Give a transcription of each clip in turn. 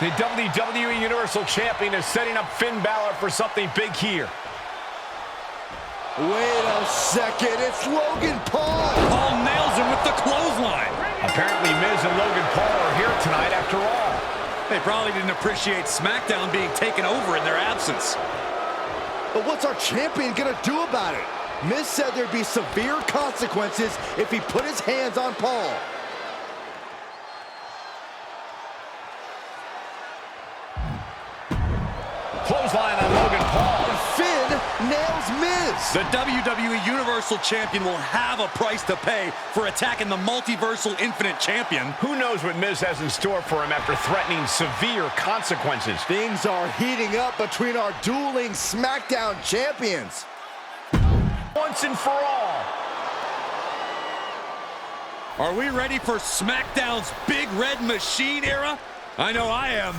The WWE Universal Champion is setting up Finn Balor for something big here. Wait a second, it's Logan Paul! Paul nails him with the clothesline. Apparently Miz and Logan Paul are here tonight after all. They probably didn't appreciate SmackDown being taken over in their absence. But what's our champion gonna do about it? Miz said there'd be severe consequences if he put his hands on Paul. Clothesline on Logan Paul. And Finn nails Miz. The WWE Universal Champion will have a price to pay for attacking the Multiversal Infinite Champion. Who knows what Miz has in store for him after threatening severe consequences. Things are heating up between our dueling SmackDown champions. Once and for all. Are we ready for SmackDown's Big Red Machine era? I know I am.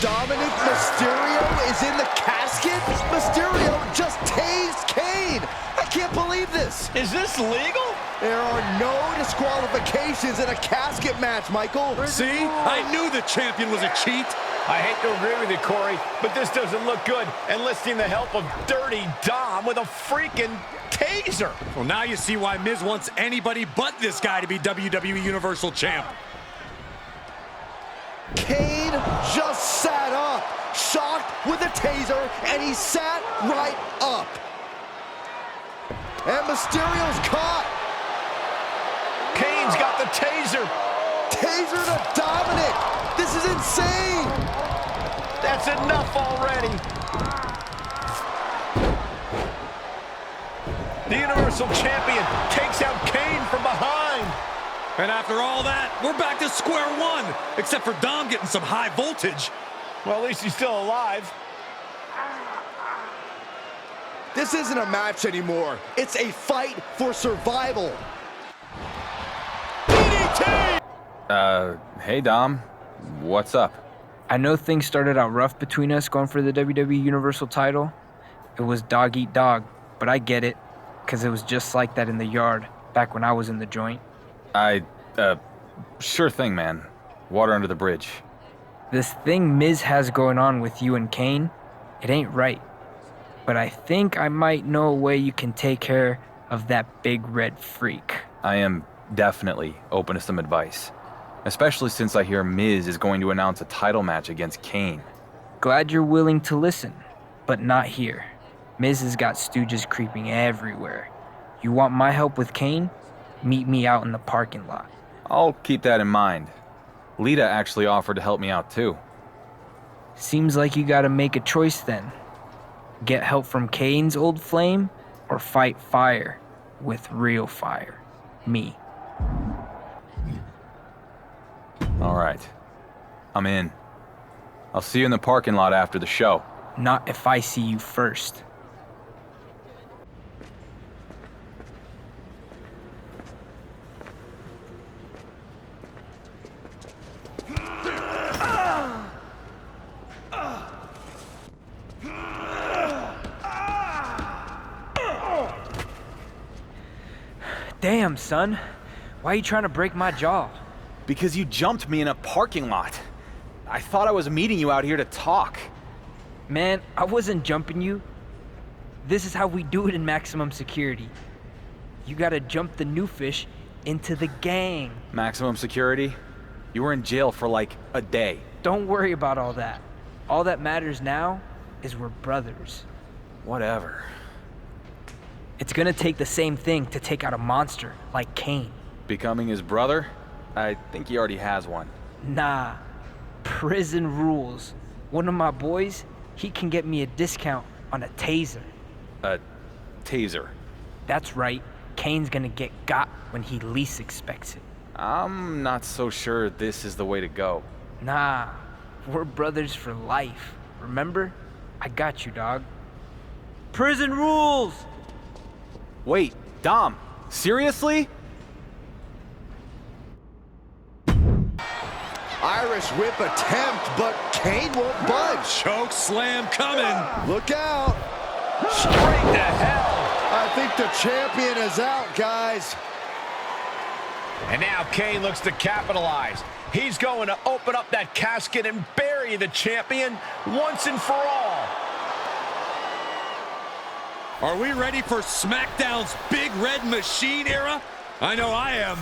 Dominic Mysterio is in the casket? Mysterio just tased Kane! I can't believe this! Is this legal? There are no disqualifications in a casket match, Michael. See? I knew the champion was a cheat. I hate to agree with you, Corey, but this doesn't look good. Enlisting the help of Dirty Dom with a freaking taser. Well, now you see why Miz wants anybody but this guy to be WWE Universal Champ. Kane just sat up, shocked with a taser, and he sat right up. And Mysterio's caught. Kane's got the taser. Taser to Dominic. This is insane. That's enough already. The Universal Champion takes out Kane from behind. And after all that, we're back to square one, except for Dom getting some high voltage. Well, at least he's still alive. This isn't a match anymore. It's a fight for survival. DDT! Hey Dom, what's up? I know things started out rough between us going for the WWE Universal title. It was dog eat dog, but I get it, because it was just like that in the yard back when I was in the joint. Sure thing, man. Water under the bridge. This thing Miz has going on with you and Kane, it ain't right. But I think I might know a way you can take care of that big red freak. I am definitely open to some advice. Especially since I hear Miz is going to announce a title match against Kane. Glad you're willing to listen, but not here. Miz has got stooges creeping everywhere. You want my help with Kane? Meet me out in the parking lot. I'll keep that in mind. Lita actually offered to help me out too. Seems like you gotta make a choice then. Get help from Kane's old flame, or fight fire with real fire. Me. All right. I'm in. I'll see you in the parking lot after the show. Not if I see you first. Damn, son. Why are you trying to break my jaw? Because you jumped me in a parking lot. I thought I was meeting you out here to talk. Man, I wasn't jumping you. This is how we do it in maximum security. You gotta jump the new fish into the gang. Maximum security? You were in jail for like a day. Don't worry about all that. All that matters now is we're brothers. Whatever. It's gonna take the same thing to take out a monster like Kane. Becoming his brother? I think he already has one. Nah, prison rules. One of my boys, he can get me a discount on a taser. A taser? That's right, Kane's gonna get got when he least expects it. I'm not so sure this is the way to go. Nah, we're brothers for life. Remember? I got you, dog. Prison rules! Wait, Dom, seriously? Irish whip attempt, but Kane won't budge. Choke slam coming. Look out. Straight to hell. I think the champion is out, guys. And now Kane looks to capitalize. He's going to open up that casket and bury the champion once and for all. Are we ready for SmackDown's Big Red Machine era? I know I am.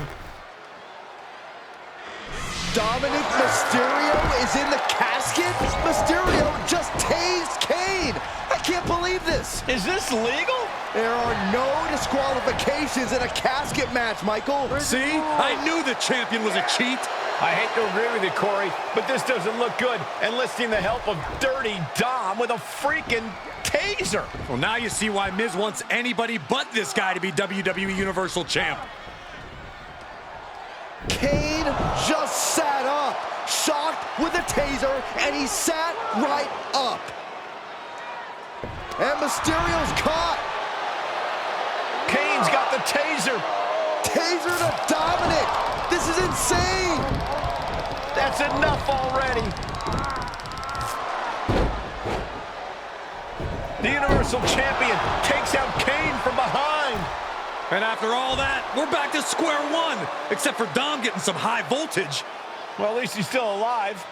Dominic Mysterio is in the casket? Mysterio just tased Kane. I can't believe this. Is this legal? There are no disqualifications in a casket match, Michael. See? I knew the champion was a cheat. I hate to agree with you, Corey, but this doesn't look good. Enlisting the help of Dirty Dom with a freaking taser. Well, now you see why Miz wants anybody but this guy to be WWE Universal Champ. Kane just sat up, shocked with a taser, and he sat right up. And Mysterio's caught. Kane's got the taser. Taser to Dominic. This is insane. That's enough already. The Universal Champion takes out Kane from behind. And after all that, we're back to square one, except for Dom getting some high voltage. Well, at least he's still alive.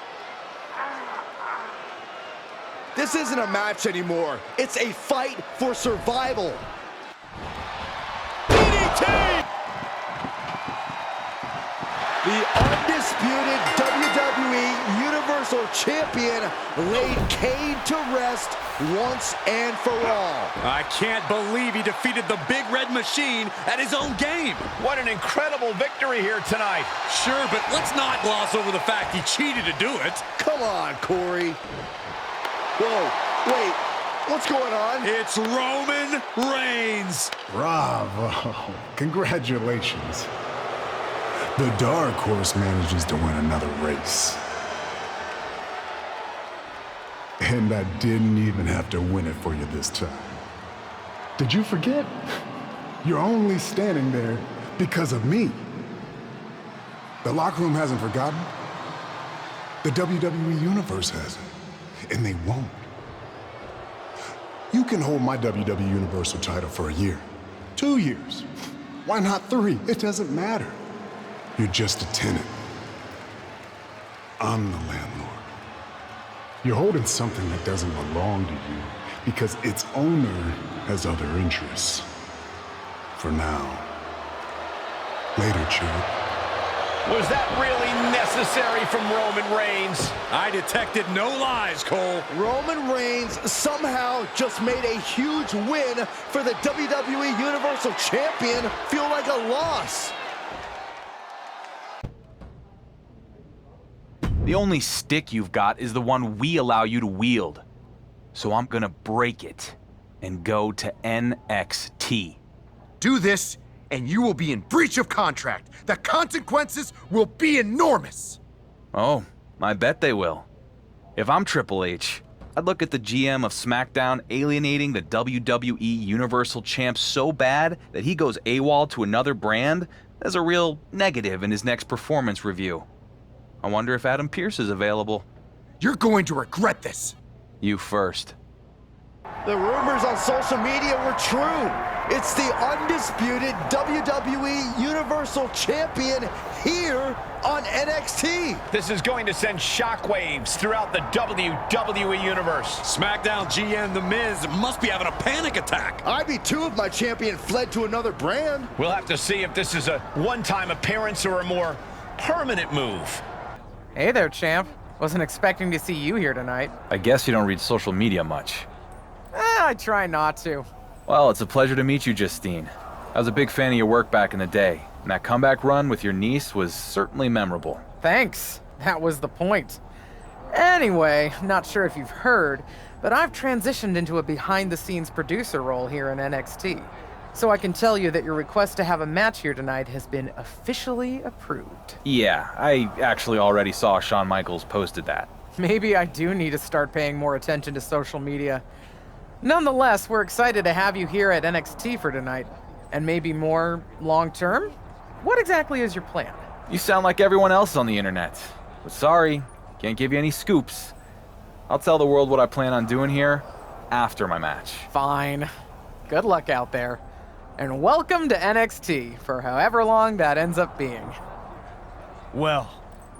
This isn't a match anymore. It's a fight for survival. DDT! The undisputed WWE Universal Champion laid Kane to rest once and for all. I can't believe he defeated the Big Red Machine at his own game. What an incredible victory here tonight. Sure, but let's not gloss over the fact he cheated to do it. Come on, Corey. Whoa, wait, what's going on? It's Roman Reigns. Bravo. Congratulations. The Dark Horse manages to win another race. And I didn't even have to win it for you this time. Did you forget? You're only standing there because of me. The locker room hasn't forgotten. The WWE Universe hasn't. And they won't. You can hold my WWE Universal title for a year, 2 years. Why not 3? It doesn't matter. You're just a tenant. I'm the landlord. You're holding something that doesn't belong to you because its owner has other interests. For now. Later, Chuck. Was that really necessary from Roman Reigns? I detected no lies, Cole. Roman Reigns somehow just made a huge win for the WWE Universal Champion feel like a loss. The only stick you've got is the one we allow you to wield. So I'm gonna break it and go to NXT. Do this, and you will be in breach of contract. The consequences will be enormous. Oh, I bet they will. If I'm Triple H, I'd look at the GM of SmackDown alienating the WWE Universal Champ so bad that he goes AWOL to another brand as a real negative in his next performance review. I wonder if Adam Pearce is available. You're going to regret this. You first. The rumors on social media were true. It's the undisputed WWE Universal Champion here on NXT. This is going to send shockwaves throughout the WWE Universe. SmackDown GM The Miz must be having a panic attack. I'd be too if my champion fled to another brand. We'll have to see if this is a one-time appearance or a more permanent move. Hey there, champ. Wasn't expecting to see you here tonight. I guess you don't read social media much. I try not to. Well, it's a pleasure to meet you, Justine. I was a big fan of your work back in the day, and that comeback run with your niece was certainly memorable. Thanks. That was the point. Anyway, not sure if you've heard, but I've transitioned into a behind-the-scenes producer role here in NXT. So I can tell you that your request to have a match here tonight has been officially approved. Yeah, I actually already saw Shawn Michaels posted that. Maybe I do need to start paying more attention to social media. Nonetheless, we're excited to have you here at NXT for tonight. And maybe more long-term? What exactly is your plan? You sound like everyone else on the internet. But sorry, can't give you any scoops. I'll tell the world what I plan on doing here after my match. Fine. Good luck out there. And welcome to NXT for however long that ends up being. Well,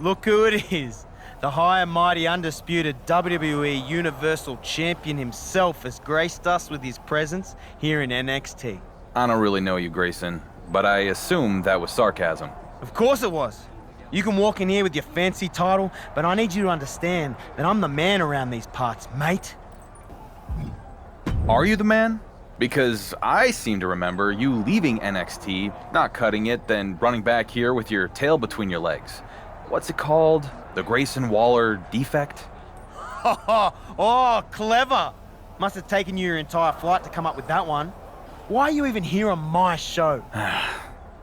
Look who it is. The high and mighty undisputed WWE Universal Champion himself has graced us with his presence here in NXT. I don't really know you, Grayson, but I assume that was sarcasm. Of course it was. You can walk in here with your fancy title, but I need you to understand that I'm the man around these parts, mate. Are you the man? Because I seem to remember you leaving NXT, not cutting it, then running back here with your tail between your legs. What's it called? The Grayson Waller defect? Oh, clever. Must have taken you your entire flight to come up with that one. Why are you even here on my show?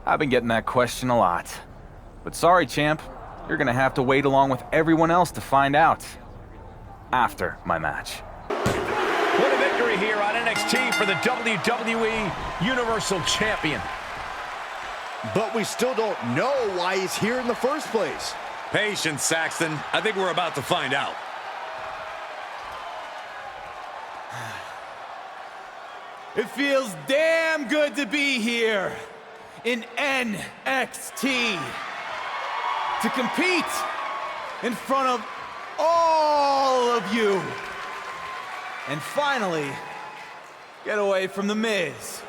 I've been getting that question a lot. But sorry, champ. You're gonna have to wait along with everyone else to find out. After my match. What a victory here on NXT for the WWE Universal Champion. But we still don't know why he's here in the first place. Patience, Saxton. I think we're about to find out. It feels damn good to be here in NXT. To compete in front of all of you. And finally, get away from the Miz.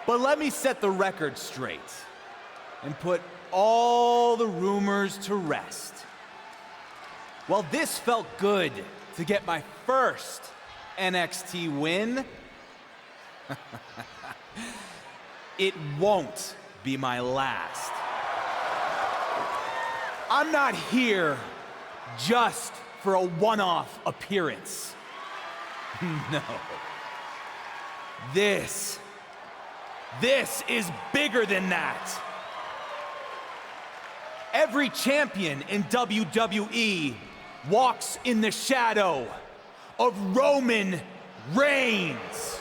But let me set the record straight and put all the rumors to rest. While this felt good to get my first NXT win, it won't be my last. I'm not here just for a one-off appearance. No. This is bigger than that. Every champion in WWE walks in the shadow of Roman Reigns.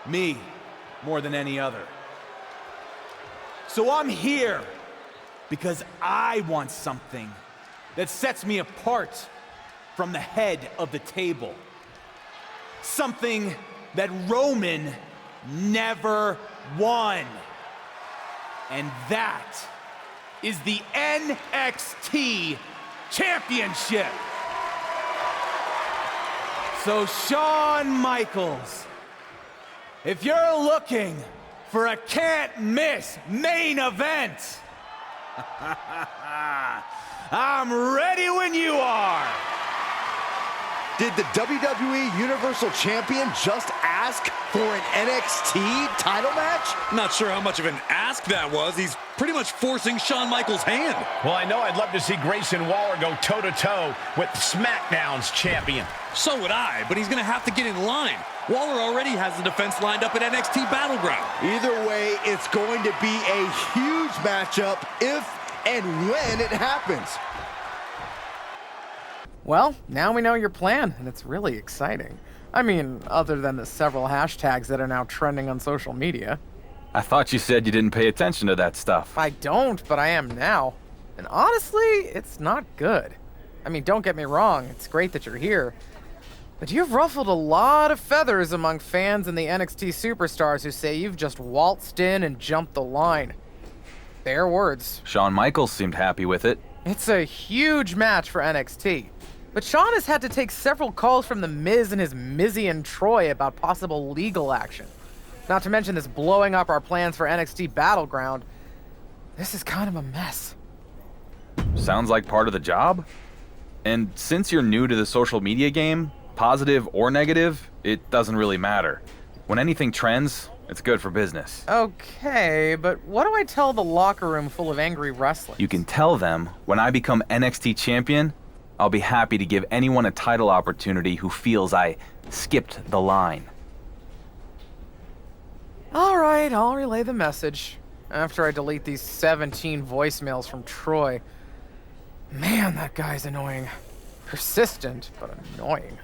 Me, more than any other. So I'm here because I want something that sets me apart from the head of the table. Something that Roman never won. And that is the NXT Championship. So Shawn Michaels, if you're looking for a can't-miss main event, I'm ready when you are. Did the WWE Universal Champion just ask for an NXT title match? Not sure how much of an ask that was. He's pretty much forcing Shawn Michaels' hand. Well, I know I'd love to see Grayson Waller go toe-to-toe with SmackDown's champion. So would I, but he's going to have to get in line. Waller already has the defense lined up at NXT Battleground. Either way, it's going to be a huge matchup if and when it happens. Well, now we know your plan, and it's really exciting. I mean, other than the several hashtags that are now trending on social media. I thought you said you didn't pay attention to that stuff. I don't, but I am now. And honestly, it's not good. I mean, don't get me wrong, it's great that you're here. But you've ruffled a lot of feathers among fans and the NXT superstars who say you've just waltzed in and jumped the line. Their words. Shawn Michaels seemed happy with it. It's a huge match for NXT. But Shawn has had to take several calls from the Miz and his Mizzy and Troy about possible legal action. Not to mention this blowing up our plans for NXT Battleground. This is kind of a mess. Sounds like part of the job. And since you're new to the social media game, positive or negative, it doesn't really matter. When anything trends, it's good for business. Okay, but what do I tell the locker room full of angry wrestlers? You can tell them when I become NXT champion, I'll be happy to give anyone a title opportunity who feels I skipped the line. All right, I'll relay the message after I delete these 17 voicemails from Troy. Man, that guy's annoying. Persistent, but annoying.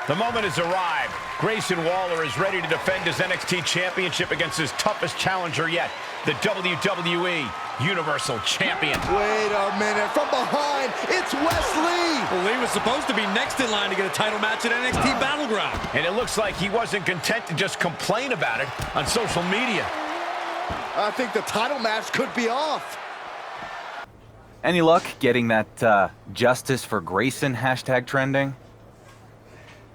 The moment has arrived. Grayson Waller is ready to defend his NXT Championship against his toughest challenger yet, the WWE Universal Champion. Wait a minute, from behind, it's Wesley! Well, he was supposed to be next in line to get a title match at NXT Battleground. And it looks like he wasn't content to just complain about it on social media. I think the title match could be off. Any luck getting that Justice for Grayson hashtag trending?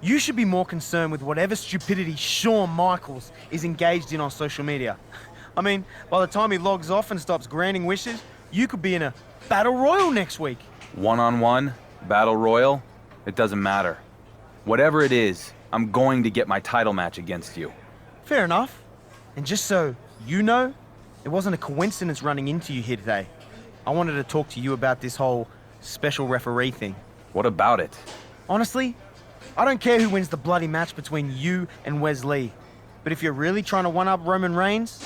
You should be more concerned with whatever stupidity Shawn Michaels is engaged in on social media. I mean, by the time he logs off and stops granting wishes, you could be in a battle royal next week. One-on-one, battle royal, it doesn't matter. Whatever it is, I'm going to get my title match against you. Fair enough. And just so you know, it wasn't a coincidence running into you here today. I wanted to talk to you about this whole special referee thing. What about it? Honestly, I don't care who wins the bloody match between you and Wesley. But if you're really trying to one-up Roman Reigns,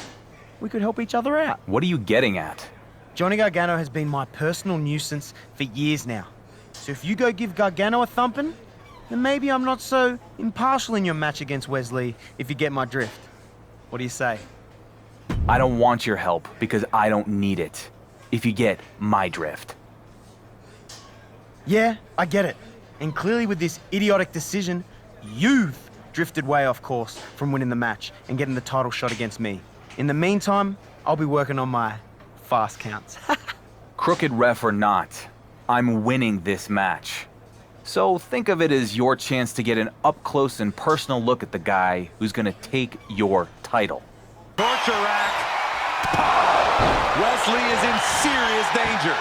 we could help each other out. What are you getting at? Johnny Gargano has been my personal nuisance for years now. So if you go give Gargano a thumping, then maybe I'm not so impartial in your match against Wesley, if you get my drift. What do you say? I don't want your help because I don't need it. If you get my drift. Yeah, I get it. And clearly with this idiotic decision, you've drifted way off course from winning the match and getting the title shot against me. In the meantime, I'll be working on my fast counts. Crooked ref or not, I'm winning this match. So think of it as your chance to get an up-close and personal look at the guy who's gonna take your title. Torture rack. Wesley is in serious danger.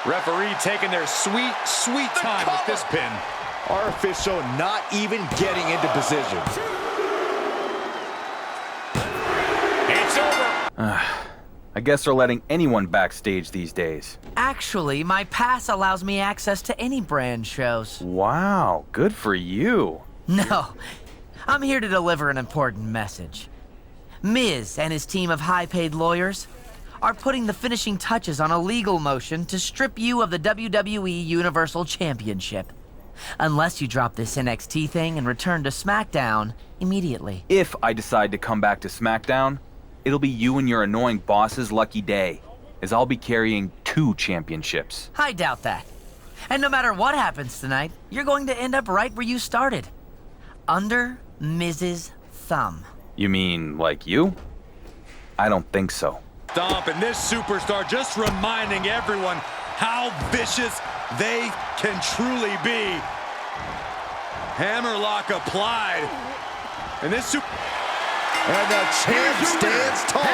Referee taking their sweet, sweet time with this pin. Our official not even getting into position. It's over. I guess they're letting anyone backstage these days. Actually, my pass allows me access to any brand shows. Wow, good for you. No, I'm here to deliver an important message. Miz and his team of high-paid lawyers are putting the finishing touches on a legal motion to strip you of the WWE Universal Championship. Unless you drop this NXT thing and return to SmackDown immediately. If I decide to come back to SmackDown, it'll be you and your annoying boss's lucky day, as I'll be carrying 2 championships. I doubt that. And no matter what happens tonight, you're going to end up right where you started. Under Miz's thumb. You mean like you? I don't think so. Stomp, and this superstar just reminding everyone how vicious they can truly be. Hammerlock applied. And this And the champ stands tall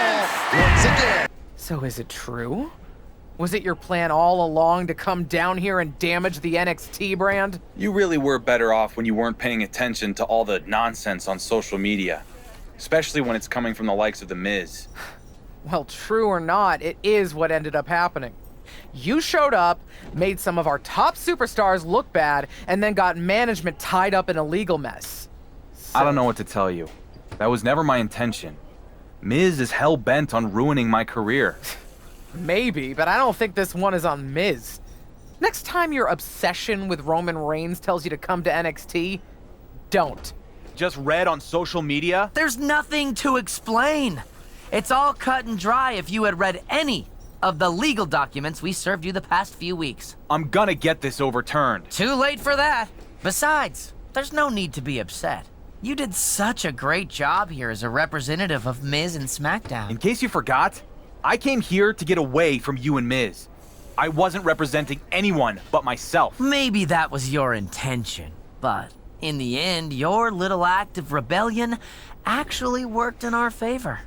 once again. So is it true? Was it your plan all along to come down here and damage the NXT brand? You really were better off when you weren't paying attention to all the nonsense on social media, especially when it's coming from the likes of The Miz. Well, true or not, it is what ended up happening. You showed up, made some of our top superstars look bad, and then got management tied up in a legal mess. I don't know what to tell you. That was never my intention. Miz is hell-bent on ruining my career. Maybe, but I don't think this one is on Miz. Next time your obsession with Roman Reigns tells you to come to NXT, don't. Just read on social media? There's nothing to explain. It's all cut and dry if you had read any of the legal documents we served you the past few weeks. I'm gonna get this overturned. Too late for that. Besides, there's no need to be upset. You did such a great job here as a representative of Miz and SmackDown. In case you forgot, I came here to get away from you and Miz. I wasn't representing anyone but myself. Maybe that was your intention, but in the end, your little act of rebellion actually worked in our favor.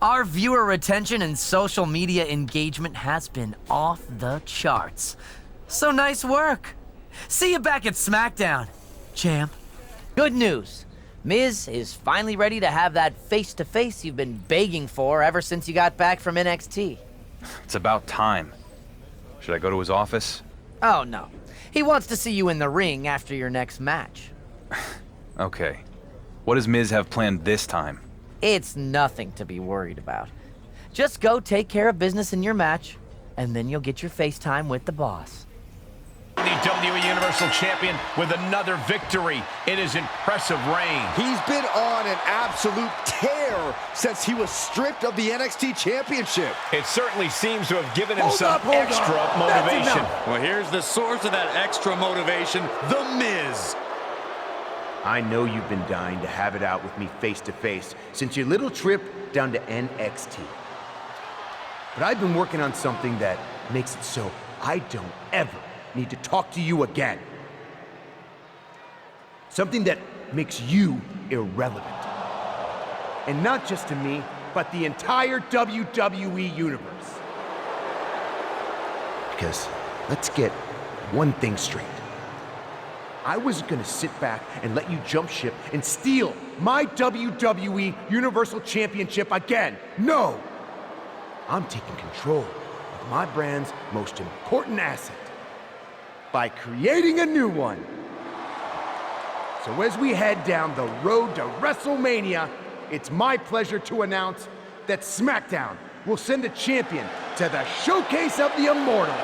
Our viewer retention and social media engagement has been off the charts. So nice work. See you back at SmackDown, champ. Good news. Miz is finally ready to have that face-to-face you've been begging for ever since you got back from NXT. It's about time. Should I go to his office? Oh, no. He wants to see you in the ring after your next match. Okay. What does Miz have planned this time? It's nothing to be worried about. Just go take care of business in your match, and then you'll get your FaceTime with the boss. The WWE Universal Champion with another victory in his impressive reign. He's been on an absolute tear since he was stripped of the NXT Championship. It certainly seems to have given him some extra motivation. Well, here's the source of that extra motivation, The Miz. I know you've been dying to have it out with me face to face since your little trip down to NXT. But I've been working on something that makes it so I don't ever need to talk to you again. Something that makes you irrelevant. And not just to me, but the entire WWE Universe. Because let's get one thing straight. I wasn't gonna sit back and let you jump ship and steal my WWE Universal Championship again. No! I'm taking control of my brand's most important asset by creating a new one. So as we head down the road to WrestleMania, it's my pleasure to announce that SmackDown will send a champion to the Showcase of the Immortals,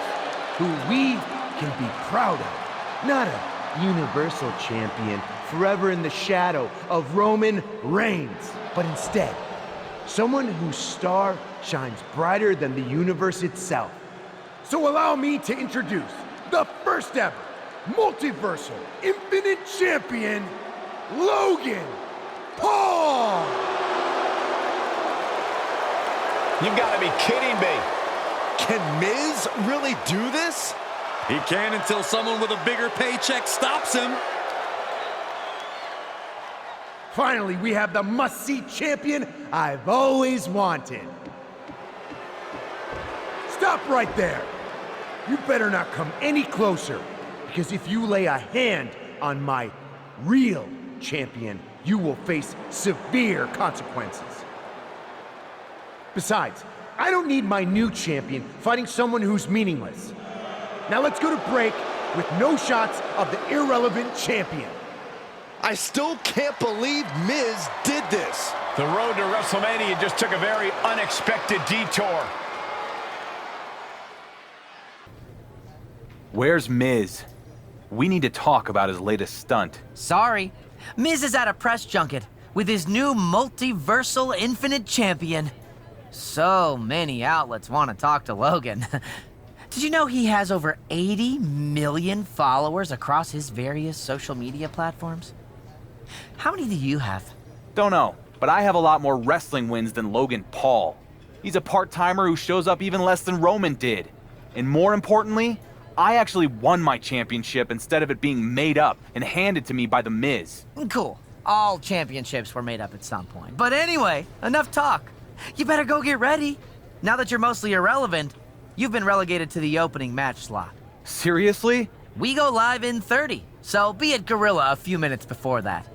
who we can be proud of. Not a Universal Champion forever in the shadow of Roman Reigns, but instead, someone whose star shines brighter than the universe itself. So allow me to introduce the first ever Multiversal Infinite Champion, Logan Paul! You've got to be kidding me. Can Miz really do this? He can until someone with a bigger paycheck stops him. Finally, we have the must-see champion I've always wanted. Stop right there. You better not come any closer, because if you lay a hand on my real champion, you will face severe consequences. Besides, I don't need my new champion fighting someone who's meaningless. Now let's go to break with no shots of the irrelevant champion. I still can't believe Miz did this. The road to WrestleMania just took a very unexpected detour. Where's Miz? We need to talk about his latest stunt. Sorry. Miz is at a press junket with his new Multiversal Infinite Champion. So many outlets want to talk to Logan. Did you know he has over 80 million followers across his various social media platforms? How many do you have? Don't know, but I have a lot more wrestling wins than Logan Paul. He's a part-timer who shows up even less than Roman did. And more importantly, I actually won my championship instead of it being made up and handed to me by The Miz. Cool. All championships were made up at some point. But anyway, enough talk. You better go get ready. Now that you're mostly irrelevant, you've been relegated to the opening match slot. Seriously? We go live in 30, so be at Gorilla a few minutes before that.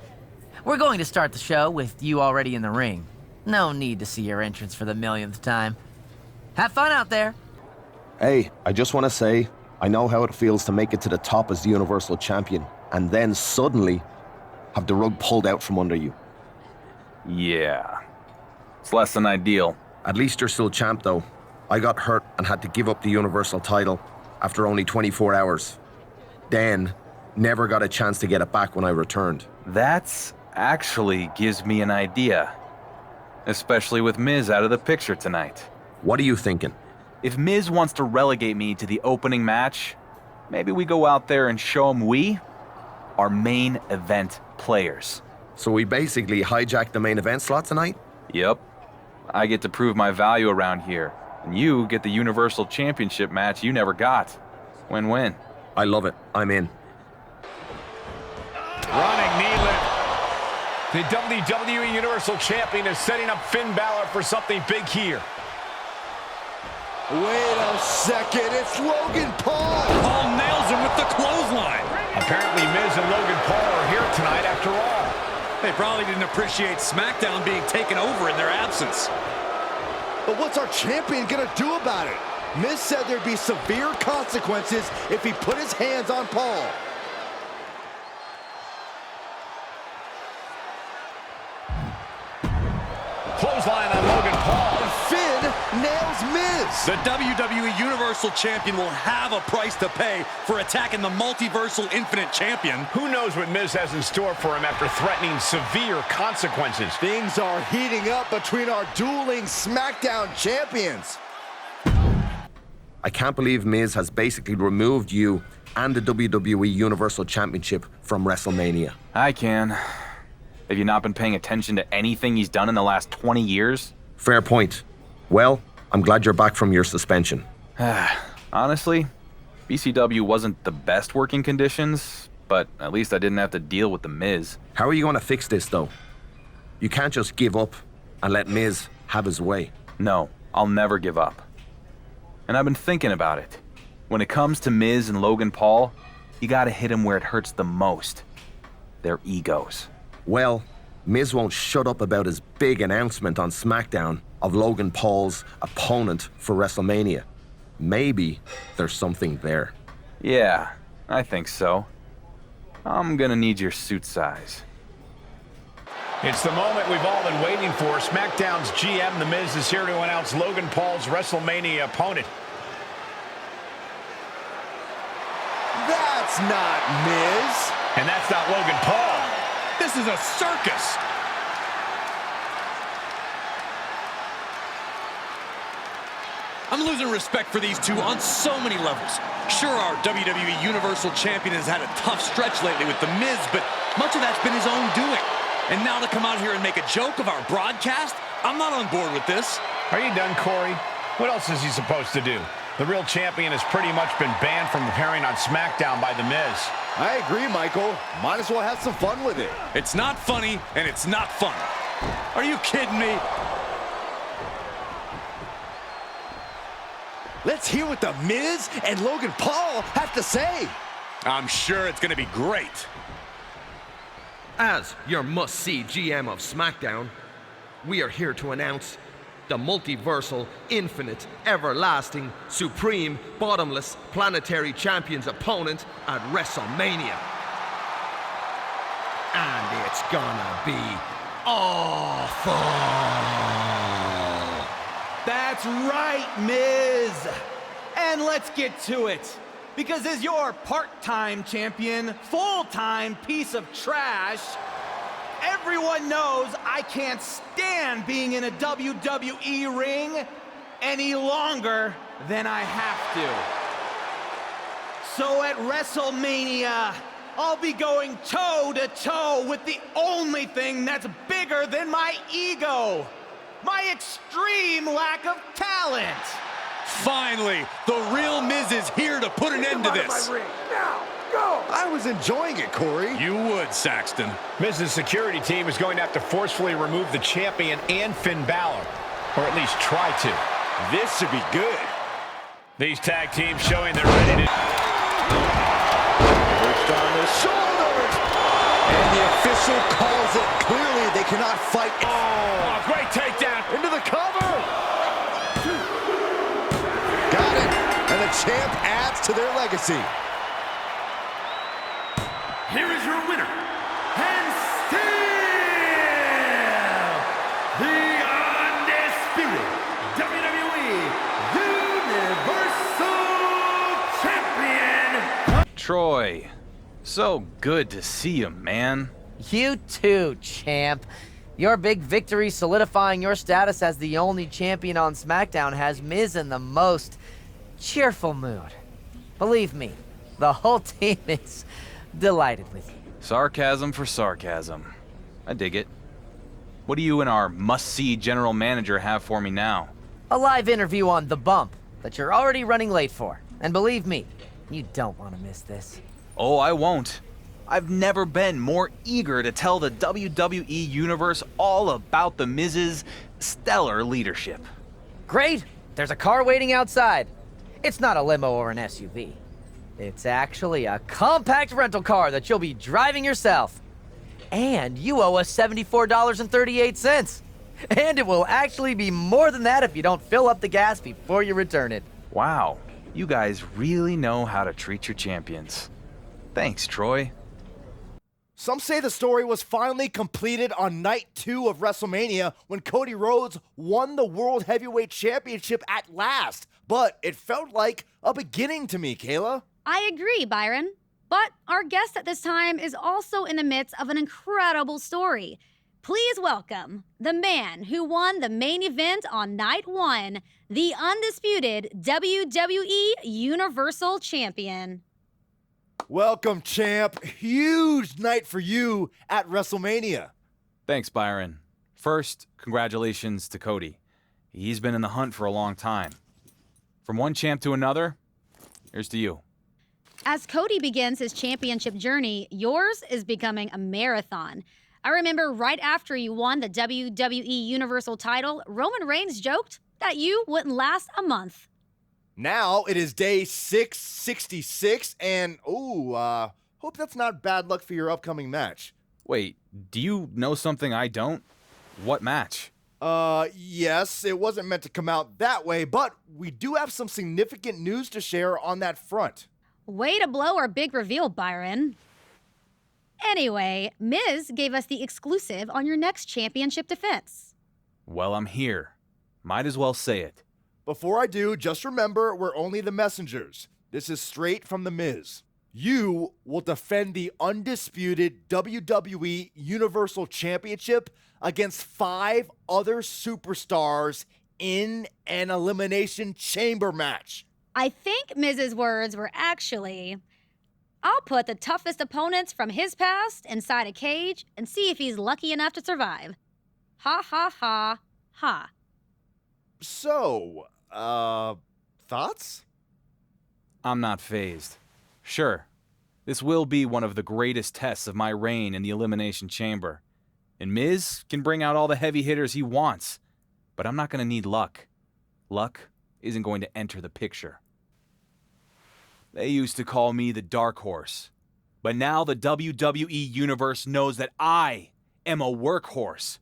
We're going to start the show with you already in the ring. No need to see your entrance for the millionth time. Have fun out there. Hey, I just want to say, I know how it feels to make it to the top as the Universal Champion, and then suddenly have the rug pulled out from under you. Yeah. It's less than ideal. At least you're still champ, though. I got hurt and had to give up the Universal title after only 24 hours. Then, never got a chance to get it back when I returned. That's actually gives me an idea. Especially with Miz out of the picture tonight. What are you thinking? If Miz wants to relegate me to the opening match, maybe we go out there and show him we are main event players. So we basically hijacked the main event slot tonight? Yep. I get to prove my value around here, and you get the Universal Championship match you never got. Win-win. I love it. I'm in. Running knee lift. The WWE Universal Champion is setting up Finn Balor for something big here. Wait a second, it's Logan Paul! Paul nails him with the clothesline. Apparently Miz and Logan Paul are here tonight after all. They probably didn't appreciate SmackDown being taken over in their absence. But what's our champion gonna do about it? Miz said there'd be severe consequences if he put his hands on Paul. Clothesline on Logan Paul. Finn nails Miz. The WWE Universal Champion will have a price to pay for attacking the Multiversal Infinite Champion. Who knows what Miz has in store for him after threatening severe consequences. Things are heating up between our dueling SmackDown champions. I can't believe Miz has basically removed you and the WWE Universal Championship from WrestleMania. I can. Have you not been paying attention to anything he's done in the last 20 years? Fair point. Well, I'm glad you're back from your suspension. Honestly, BCW wasn't the best working conditions, but at least I didn't have to deal with the Miz. How are you going to fix this, though? You can't just give up and let Miz have his way. No, I'll never give up. And I've been thinking about it. When it comes to Miz and Logan Paul, you gotta hit them where it hurts the most. Their egos. Well, Miz won't shut up about his big announcement on SmackDown of Logan Paul's opponent for WrestleMania. Maybe there's something there. Yeah, I think so. I'm gonna need your suit size. It's the moment we've all been waiting for. SmackDown's GM, The Miz, is here to announce Logan Paul's WrestleMania opponent. That's not Miz. And that's not Logan Paul. This is a circus. I'm losing respect for these two on so many levels. Sure, our WWE Universal Champion has had a tough stretch lately with The Miz, but much of that's been his own doing. And now to come out here and make a joke of our broadcast? I'm not on board with this. Are you done, Corey? What else is he supposed to do? The real champion has pretty much been banned from appearing on SmackDown by The Miz. I agree, Michael. Might as well have some fun with it. It's not funny, and it's not fun. Are you kidding me? Let's hear what The Miz and Logan Paul have to say. I'm sure it's going to be great. As your must-see GM of SmackDown, we are here to announce the multiversal, infinite, everlasting, supreme, bottomless, planetary champion's opponent at WrestleMania. And it's gonna be awful. That's right, Miz. And let's get to it. Because as your part-time champion, full-time piece of trash, everyone knows I can't stand being in a WWE ring any longer than I have to. So at WrestleMania, I'll be going toe-to-toe with the only thing that's bigger than my ego. My extreme lack of talent. Finally, the real Miz is here to put an end to this. Now, go! I was enjoying it, Corey. You would, Saxton. Miz's security team is going to have to forcefully remove the champion and Finn Balor, or at least try to. This should be good. These tag teams showing they're ready to... Pushed on the shoulders. And the official calls it. Clearly, they cannot fight. Oh, great takedown. Into the cover. Got it. And the champ adds to their legacy. Here is your winner, and still the undisputed WWE Universal Champion. Troy, so good to see you, man. You too, champ. Your big victory solidifying your status as the only champion on SmackDown has Miz in the most cheerful mood. Believe me, the whole team is delighted with you. Sarcasm for sarcasm. I dig it. What do you and our must-see general manager have for me now? A live interview on The Bump that you're already running late for. And believe me, you don't want to miss this. Oh, I won't. I've never been more eager to tell the WWE Universe all about the Miz's stellar leadership. Great! There's a car waiting outside. It's not a limo or an SUV. It's actually a compact rental car that you'll be driving yourself. And you owe us $74.38. And it will actually be more than that if you don't fill up the gas before you return it. Wow, you guys really know how to treat your champions. Thanks, Troy. Some say the story was finally completed on night 2 of WrestleMania when Cody Rhodes won the World Heavyweight Championship at last. But it felt like a beginning to me, Kayla. I agree, Byron. But our guest at this time is also in the midst of an incredible story. Please welcome the man who won the main event on night 1, the undisputed WWE Universal Champion. Welcome, champ. Huge night for you at WrestleMania. Thanks, Byron. First, congratulations to Cody. He's been in the hunt for a long time. From one champ to another, here's to you. As Cody begins his championship journey, yours is becoming a marathon. I remember right after you won the WWE Universal title, Roman Reigns joked that you wouldn't last a month. Now it is day 666, and hope that's not bad luck for your upcoming match. Wait, do you know something I don't? What match? Yes, it wasn't meant to come out that way, but we do have some significant news to share on that front. Way to blow our big reveal, Byron. Anyway, Miz gave us the exclusive on your next championship defense. Well, I'm here. Might as well say it. Before I do, just remember, we're only the messengers. This is straight from The Miz. You will defend the undisputed WWE Universal Championship against 5 other superstars in an Elimination Chamber match. I think Miz's words were actually, I'll put the toughest opponents from his past inside a cage and see if he's lucky enough to survive. Ha ha ha ha. So, thoughts? I'm not fazed. Sure, this will be one of the greatest tests of my reign in the Elimination Chamber. And Miz can bring out all the heavy hitters he wants. But I'm not going to need luck. Luck isn't going to enter the picture. They used to call me the Dark Horse. But now the WWE Universe knows that I am a workhorse.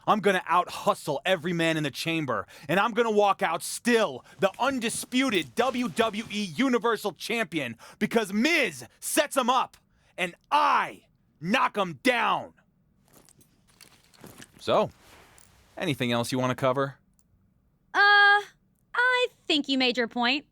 I'm going to out-hustle every man in the chamber, and I'm going to walk out still the undisputed WWE Universal Champion because Miz sets him up, and I knock him down. So, anything else you want to cover? I think you made your point.